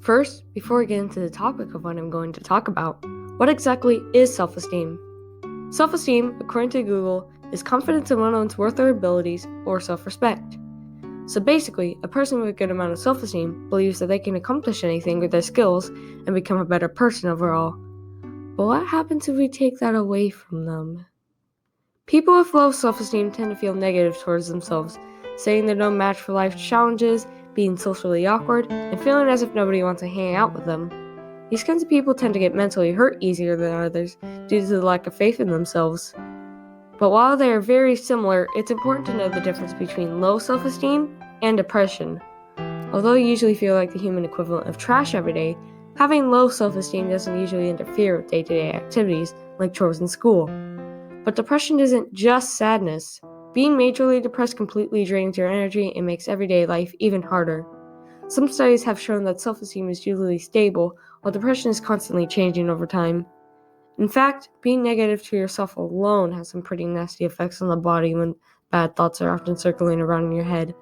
First, before we get into the topic of what I'm going to talk about, what exactly is self-esteem? Self-esteem, according to Google, is confidence in one's worth or abilities or self-respect. So basically, a person with a good amount of self-esteem believes that they can accomplish anything with their skills and become a better person overall. But what happens if we take that away from them? People with low self-esteem tend to feel negative towards themselves, saying they're no match for life's challenges, being socially awkward, and feeling as if nobody wants to hang out with them. These kinds of people tend to get mentally hurt easier than others due to the lack of faith in themselves. But while they are very similar, it's important to know the difference between low self-esteem and depression. Although you usually feel like the human equivalent of trash every day, having low self-esteem doesn't usually interfere with day-to-day activities like chores and school. But depression isn't just sadness. Being majorly depressed completely drains your energy and makes everyday life even harder. Some studies have shown that self-esteem is usually stable, while depression is constantly changing over time. In fact, being negative to yourself alone has some pretty nasty effects on the body when bad thoughts are often circling around in your head.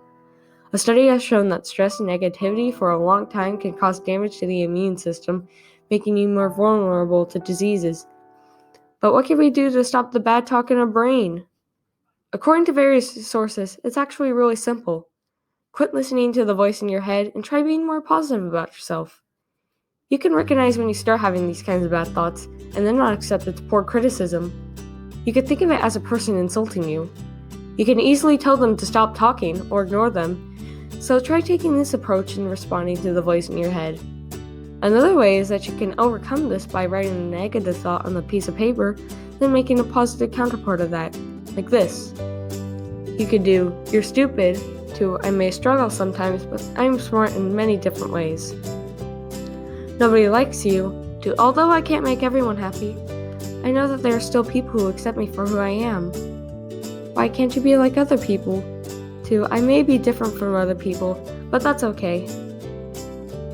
A study has shown that stress and negativity for a long time can cause damage to the immune system, making you more vulnerable to diseases. But what can we do to stop the bad talk in our brain? According to various sources, it's actually really simple. Quit listening to the voice in your head and try being more positive about yourself. You can recognize when you start having these kinds of bad thoughts and then not accept its poor criticism. You can think of it as a person insulting you. You can easily tell them to stop talking or ignore them, so try taking this approach and responding to the voice in your head. Another way is that you can overcome this by writing a negative thought on a piece of paper, then making a positive counterpart of that, like this. You could do, "You're stupid," to, "I may struggle sometimes, but I'm smart in many different ways." "Nobody likes you," to, "Although I can't make everyone happy, I know that there are still people who accept me for who I am." "Why can't you be like other people?" to, "I may be different from other people, but that's okay."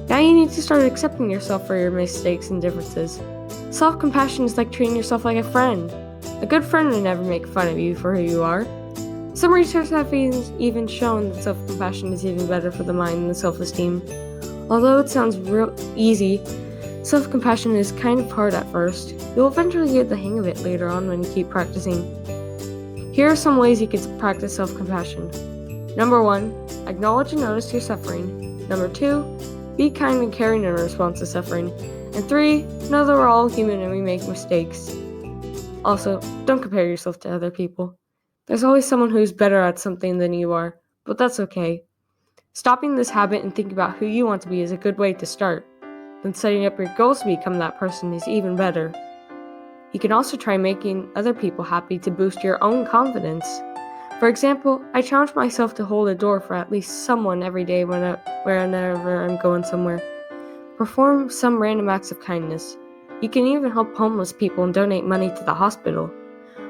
Now you need to start accepting yourself for your mistakes and differences. Self-compassion is like treating yourself like a friend. A good friend would never make fun of you for who you are. Some research has even shown that self-compassion is even better for the mind than self-esteem. Although it sounds real easy, self-compassion is kind of hard at first. You'll eventually get the hang of it later on when you keep practicing. Here are some ways you can practice self-compassion. Number 1, acknowledge and notice your suffering. Number 2, be kind and caring in response to suffering. And 3, know that we're all human and we make mistakes. Also, don't compare yourself to other people. There's always someone who's better at something than you are, but that's okay. Stopping this habit and thinking about who you want to be is a good way to start. Then setting up your goals to become that person is even better. You can also try making other people happy to boost your own confidence. For example, I challenge myself to hold a door for at least someone every day whenever I'm going somewhere. Perform some random acts of kindness. You can even help homeless people and donate money to the hospital.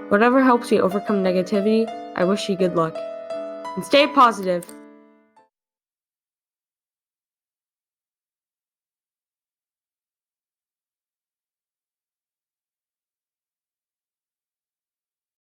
Whatever helps you overcome negativity, I wish you good luck. And stay positive!